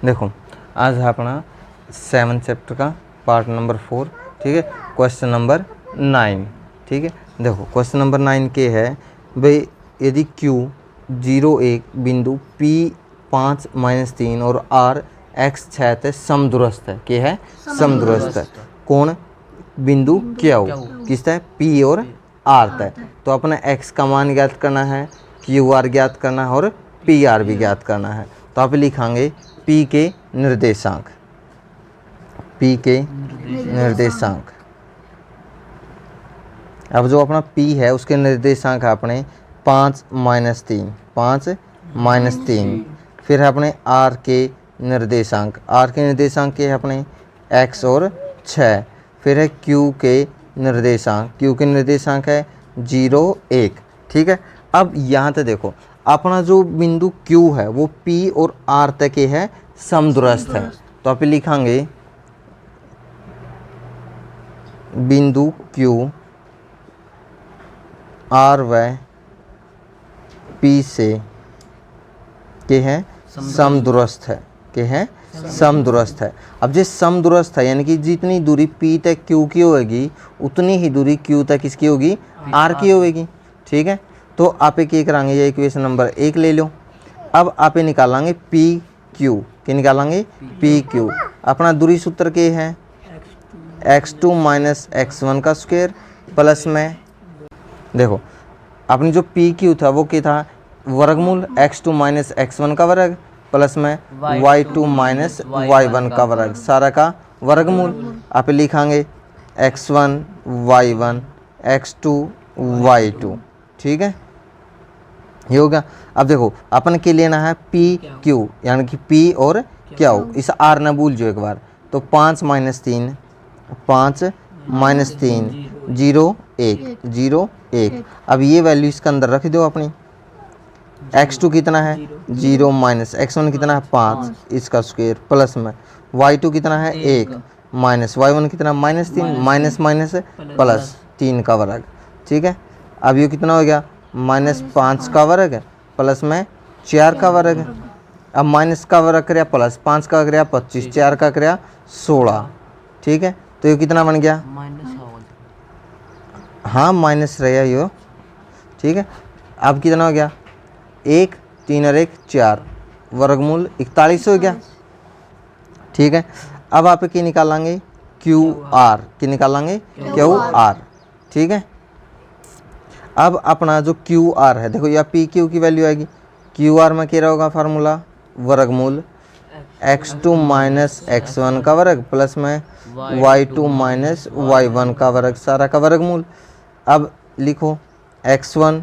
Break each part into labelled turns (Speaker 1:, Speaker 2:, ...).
Speaker 1: देखो आज है अपना 7 चैप्टर का पार्ट नंबर 4, ठीक है। क्वेश्चन नंबर 9, ठीक है। देखो क्वेश्चन नंबर 9 के है भाई, यदि Q 0 1 बिंदु P 5 - 3 और R X 6 ते समदूरस्थ है, क्या है? समदूरस्थ है। कौन बिंदु Q किस है? P और R तय। तो अपना X का मान ज्ञात करना है, QR ज्ञात करना है और PR भी ज्ञात करना है। तो आप लिखेंगे P के निर्देशांक, P के निर्देशांक। अब जो अपना P है उसके निर्देशांक है अपने 5 - 3, 5 - 3। फिर है अपने R के निर्देशांक, R के निर्देशांक के है अपने X और 6। फिर है Q के निर्देशांक, Q के निर्देशांक है 0 1, ठीक है। अब यहाँ तक देखो अपना जो बिंदु Q है वो P और R तक के है समदूरस्थ है। तो आप लिखेंगे बिंदु Q R व P से के है समदूरस्थ है, के है समदूरस्थ है। अब जो समदूरस्थ है यानी कि जितनी दूरी P तक Q की होगी उतनी ही दूरी Q तक किसकी होगी? R की होगी, ठीक है। तो आप क्या कराएंगे, ये इक्वेशन नंबर 1 ले लो। अब आप निकालेंगे पी क्यू, क्या निकालेंगे? P Q. अपना दूरी सूत्र के है x2 - x1 का स्क्वायर प्लस में, देखो अपनी जो पी क्यू था वो क्या था? वर्गमूल x2 - x1 का वर्ग प्लस में y2 - y1 का वर्ग, सारा का वर्गमूल। आप लिखेंगे x1 y1 x2 y2, ठीक है, ये हो गया। अब देखो अपन के लेना है पी क्यू यानी कि पी और क्यू, इस आर ना भूल जो एक बार। तो 5 - 3, 5 - 3 0 1 0 1। अब ये वैल्यू इसके अंदर रख दो अपनी। x2 कितना है? 0 - x1 कितना है? 5, इसका स्क्वायर प्लस में y2 कितना है? 1 माइनस y1 कितना? -3, माइनस माइनस प्लस 3 का वर्ग, ठीक है। अब ये कितना हो गया? -5 का वर्ग प्लस में 4 का वर्ग। अब माइनस का वर्ग कराया प्लस 5 का कराया 25, 4 का कराया 16, ठीक है। तो ये कितना बन गया? हाँ माइनस रहा यो, ठीक है। अब कितना हो गया? 1 3 और 1 4, वर्गमूल 41 हो गया, ठीक है। अब आप क्या निकालेंगे? क्यू आर, क्या निकालेंगे? क्यू आर, ठीक है। अब अपना जो क्यू आर है देखो, या पी क्यू की वैल्यू आएगी। क्यू आर में क्या होगा फार्मूला? वर्गमूल x2 - x1 का वर्ग प्लस में y2 - y1 का वर्ग, सारा का वर्गमूल। अब लिखो x1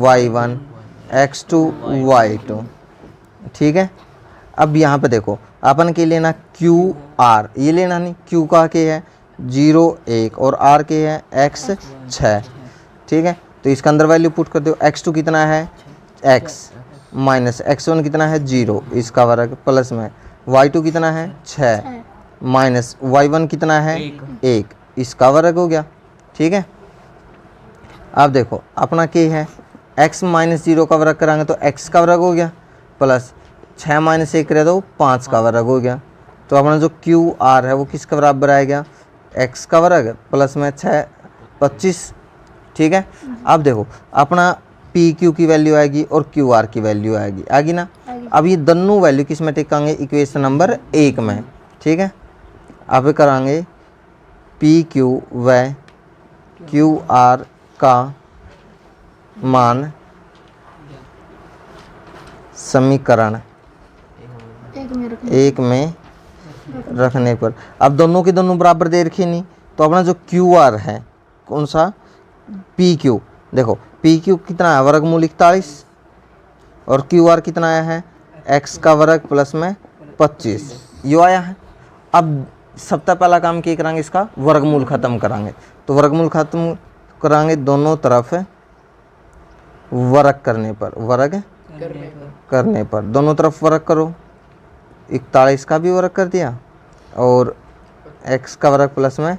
Speaker 1: y1 x2 y2, ठीक है। अब यहाँ पे देखो अपन के लेना क्यू आर, ये लेना नहीं, क्यू का के है 0 1 और आर के है x 6, ठीक है। तो इसका अंदर वैल्यू पुट कर दो। x2 कितना है? x माइनस x1 कितना है? 0, इसका वर्ग प्लस में y2 कितना है? 6 माइनस y1 कितना है? 1, इसका वर्ग हो गया, ठीक है। अब देखो अपना क्या है? x - 0 का वर्ग कराएंगे तो x का वर्ग हो गया प्लस 6 - 1 करे तो 5 का वर्ग हो गया। तो अपना जो क्यू आर है वो किसका बराबर आएगा? x का वर्ग प्लस में 6 25, ठीक है। अब देखो अपना पी क्यू की वैल्यू आएगी और क्यू आर की वैल्यू आएगी, आएगी ना। अब ये दोनों वैल्यू किस में टिकाएंगे? इक्वेशन नंबर 1 में, ठीक है। अब कराएंगे पी क्यू व क्यू आर का मान समीकरण 1 में रखने पर। अब दोनों के दोनों बराबर दे रखी नहीं, तो अपना जो क्यू आर है कौन सा? P Q. देखो पी क्यू कितना है? वर्गमूल 41 और क्यू आर कितना आया है? x का वर्ग प्लस में 25, यो आया है। अब सबसे पहला काम क्या कराएंगे? इसका वर्गमूल खत्म कराएंगे। तो वर्गमूल खत्म कराएंगे दोनों तरफ वर्ग करने पर, वर्ग करने पर दोनों तरफ वर्ग करो। 41 का भी वर्ग कर दिया और x का वर्ग प्लस में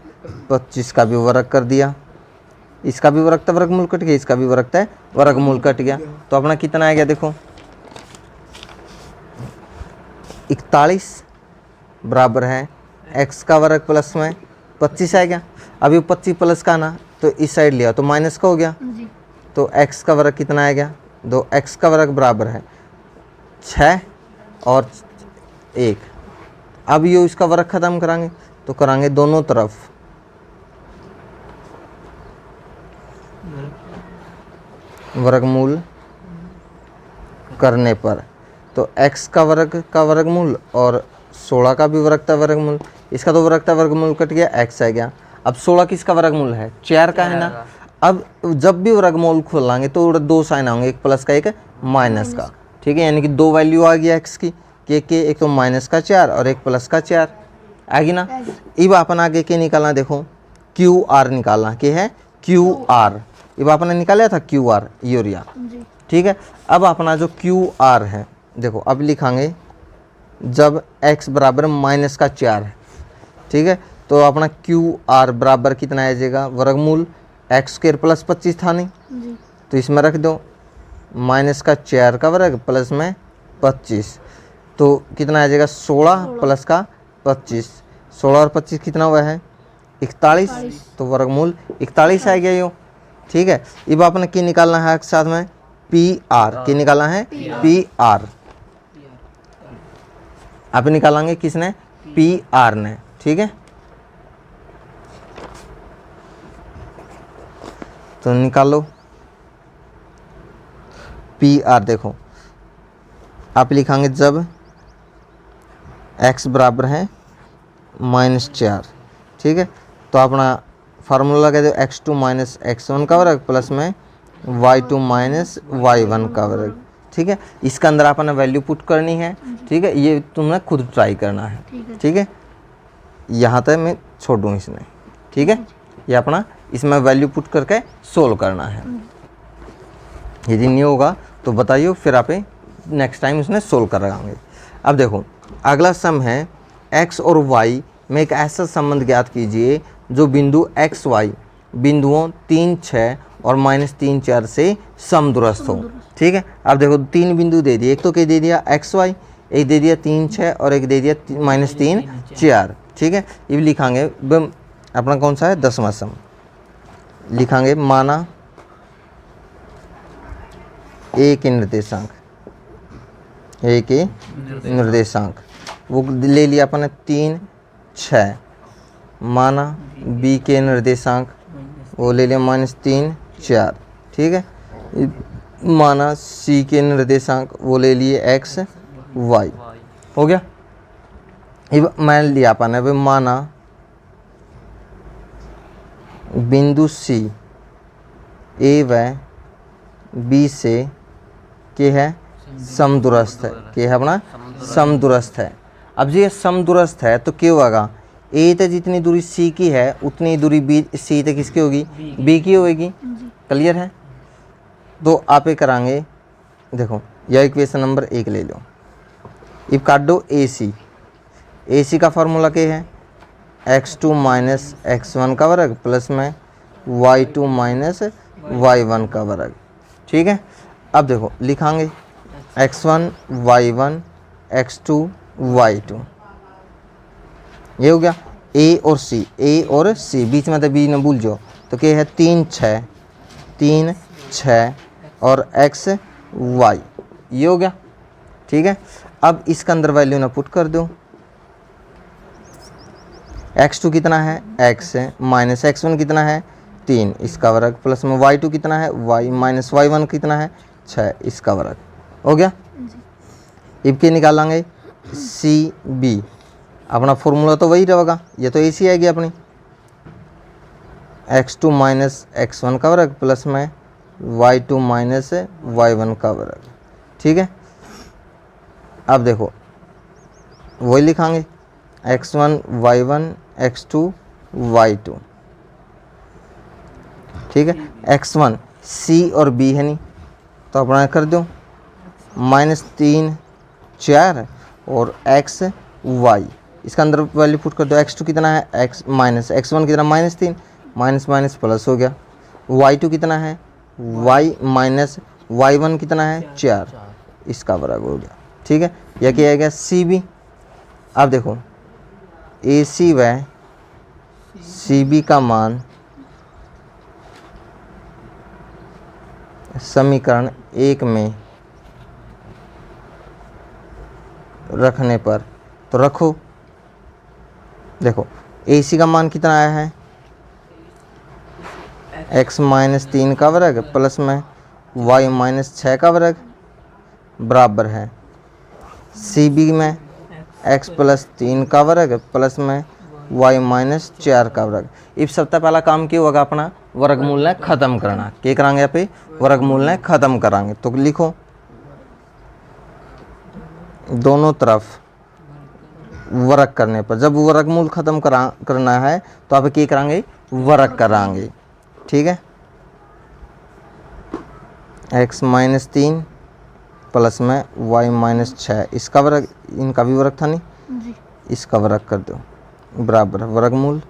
Speaker 1: 25 का भी वर्ग कर दिया। इसका भी वर्ग था, वर्गमूल कट गया, इसका भी वर्ग था, वर्गमूल कट गया। तो अपना कितना आ गया? देखो 41 बराबर है x का वर्ग प्लस में 25 आएगा। अब ये 25 प्लस का ना तो इस साइड लिया तो माइनस का हो गया, तो x का वर्ग कितना आएगा 2, x का वर्ग बराबर है 6 और 1। अब ये इसका वर्ग ख़त्म कराएंगे तो कराएंगे दोनों तरफ, वर्गमूल करने पर तो x का वर्गमूल और 16 का भी वर्ग का वर्गमूल, इसका तो वर्ग का वर्गमूल कट गया, x आ गया। अब 16 किसका वर्गमूल है 4 का है ना। अब जब भी वर्गमूल खोलेंगे तो 2 साइन आएंगे, एक प्लस का एक माइनस का, ठीक है। यानी कि 2 वैल्यू आ गया x की, एक तो माइनस का 4 और एक प्लस का 4 आएगी ना। अब अपन आगे के निकालना, देखो QR निकालना, के है QR। अब आपने निकाला था QR यूरिया, ठीक है। अब अपना जो QR है देखो, अब लिखांगे जब x बराबर माइनस का 4 है, ठीक है, तो अपना QR बराबर कितना आ जाएगा वर्गमूल एक्स स्क्वायर प्लस 25 था नहीं जी। तो इसमें रख दो माइनस का 4 का वर्ग प्लस में 25, तो कितना आ जाएगा 16 प्लस का 25, 16 और 25 कितना हुआ है 41, तो वर्गमूल 41 आ गया यो, ठीक है। अब आपने की निकालना है साथ में PR, की निकालना है PR, आप निकालेंगे किसने PR ने, ठीक है। तो निकालो PR, देखो आप लिखेंगे जब x बराबर है -4, ठीक है, तो अपना फार्मूला लगा दो x2 माइनस x1 का वर्ग प्लस में y2 माइनस y1 का वर्ग, ठीक है। इसके अंदर आपने वैल्यू पुट करनी है, ठीक है, ये तुम्हें खुद ट्राई करना है, ठीक है। यहाँ तक मैं छोड़ दूँ इसमें, ठीक है, ये अपना इसमें वैल्यू पुट करके सोल्व करना है। यदि नहीं होगा तो बताइए, फिर आप नेक्स्ट टाइम इसमें सोल्व कराएंगे। अब देखो अगला सम है x और y में एक ऐसा संबंध ज्ञात कीजिए जो बिंदु x y बिंदुओं 3, 6 और -3, 4 से समदूरस्थ हो, ठीक है। अब देखो 3 बिंदु दे दिए, एक तो क्या दे दिया x y, एक दे दिया 3, 6 और एक दे दिया -3, 4, ठीक है। ये लिखांगे अपना कौन सा है 10वां सम, लिखांगे माना a के निर्देशांक, a के निर्देशांक वो ले लिया अपन 3, 6, माना b के निर्देशांक वो ले लिया -3, 4, ठीक है। माना c के निर्देशांक वो ले लिए x, y, हो गया। अब मान लिया अपन अब माना बिंदु C A व B से के है समदूरस्थ है, के है अपना समदूरस्थ है। अब ये समदूरस्थ है तो क्या होगा, A तक जितनी दूरी C की है उतनी दूरी B C तक किसकी होगी B की होगी, क्लियर है। तो आप ये कराएंगे, देखो यह इक्वेशन नंबर 1 ले लो, अब काट दो AC का फार्मूला क्या है x2 माइनस x1 का वर्ग प्लस में y2 माइनस y1 का वर्ग, ठीक है। अब देखो लिखांगे x1 y1 x2 y2, ये हो गया A और C बीच में तो B न भूल जाओ, तो क्या है 3, 6 और x y, ये हो गया, ठीक है। अब इसके अंदर वैल्यू ना पुट कर दो, x2 कितना है x है माइनस x1 कितना है 3, इसका वर्ग प्लस में y2 कितना है y माइनस y1 कितना है 6, इसका वर्ग, हो गया। अब क्या निकालेंगे CB, अपना फॉर्मूला तो वही रहेगा, ये तो AC आएगी अपनी x2 माइनस x1 का वर्ग प्लस में y2 माइनस y1 का वर्ग, ठीक है। अब देखो वही लिखांगे x1 y1 x2 y2, ठीक है। x1 C और B है नहीं तो अपना कर दो -3, 4 और x y, इसका अंदर वैल्यू पुट कर दो, x2 कितना है x माइनस x1 कितना -3, माइनस प्लस हो गया, y2 कितना है y माइनस y1 कितना है 4, इसका वर्ग हो गया, ठीक है। यह क्या आएगा CB, अब देखो AC व CB का मान समीकरण 1 में रखने पर, तो रखो। देखो AC का मान कितना आया है, x माइनस 3 का वर्ग प्लस में y माइनस 6 का वर्ग बराबर है CB में x प्लस 3 का वर्ग प्लस में y माइनस 4 का वर्ग। इस सबसे पहला काम क्या होगा अपना, वर्गमूल ने खत्म करना। क्या करांगे यहाँ पे, वर्गमूल ने खत्म करांगे। तो लिखो दोनों तरफ वर्ग करने पर, जब वर्गमूल खत्म करना है तो आप क्या करांगे, वर्ग करांगे। ठीक है, x माइनस 3 प्लस में y माइनस 6, इसका वर्ग, इनका भी वर्ग था नहीं जी, इसका वर्ग कर दो बराबर वर्गमूल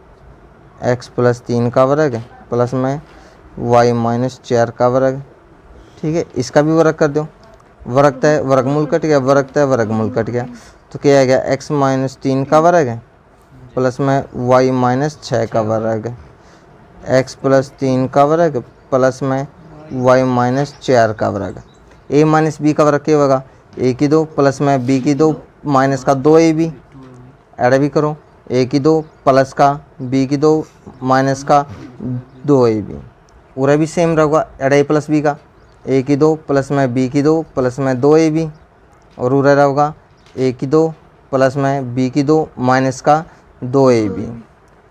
Speaker 1: x प्लस 3 का वर्ग प्लस में y माइनस 4 का वर्ग। ठीक है, इसका भी वर्ग कर दो, वर्ग तय वर्गमूल कट गया, वर्ग तय वर्गमूल कट गया। तो क्या आ गया, x माइनस 3 का वर्ग प्लस में y माइनस 6 का वर्ग, x प्लस 3 का वर्ग प्लस में y माइनस 4 का वर्ग। a माइनस बी का वर्ग क्या होगा, a की 2 प्लस में b की 2 माइनस का 2ab, ऐड भी करो, a की 2 प्लस का b की 2 माइनस का 2ab, पूरा भी सेम रहेगा, ऐड a प्लस b का, a की 2 प्लस में b की 2 प्लस में 2ab, और उरा रहेगा a की 2 प्लस में b की 2 माइनस का 2ab।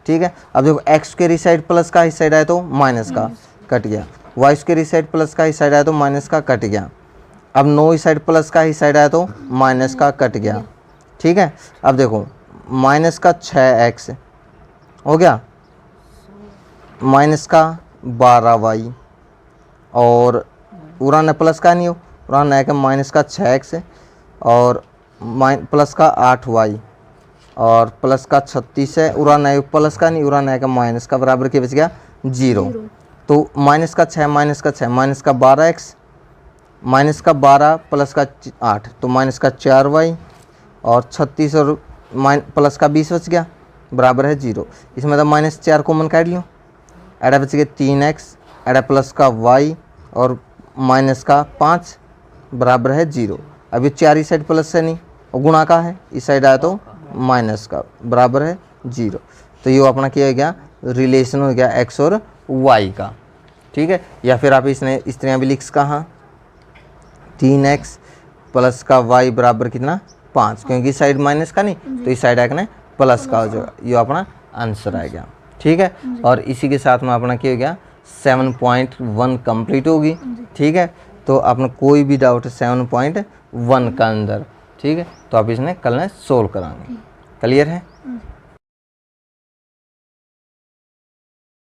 Speaker 1: ठीक है, अब देखो x के साइड प्लस का, इस साइड आया तो माइनस का कट गया, y के साइड प्लस का, इस साइड आया तो माइनस का कट गया। अब 9 इस साइड प्लस का, इस साइड आया तो माइनस का कट गया। ठीक है, अब देखो माइनस का 6x हो गया, माइनस का 12y, और उड़ान प्लस का नहीं हो, उड़ान है कि माइनस का 6x और प्लस का 8y और प्लस का 36 है, उड़ान है प्लस का नहीं, उड़ान है कि माइनस का बराबर के बच गया 0। तो माइनस का 6 माइनस का 6 माइनस का 12x माइनस का 12 प्लस का 8, तो माइनस का 4y और 36 और प्लस का 20 बच गया बराबर है 0। इसमें मतलब माइनस 4 कॉमन काट लियो, एडा बच गया 3x, एडा प्लस का y और माइनस का 5 बराबर है 0। अब ये 4 इस साइड प्लस से नहीं और गुणा का है, इस साइड आया तो माइनस का बराबर है 0। तो ये अपना क्या हो गया, रिलेशन हो गया x और y का। ठीक है, या फिर आप इसने इस तरह भी लिख कहाँ 3x प्लस का y बराबर कितना 5, क्योंकि इस साइड माइनस का नहीं तो इस साइड आएगा प्लस का हो जाएगा, ये अपना आंसर आ गया। ठीक है, और इसी के साथ में अपना क्या हो गया 7.1 कंप्लीट होगी। ठीक है, तो अपना कोई भी डाउट 7.1 का अंदर, ठीक है, तो आप इसने कल सोल्व कराएंगे। क्लियर है।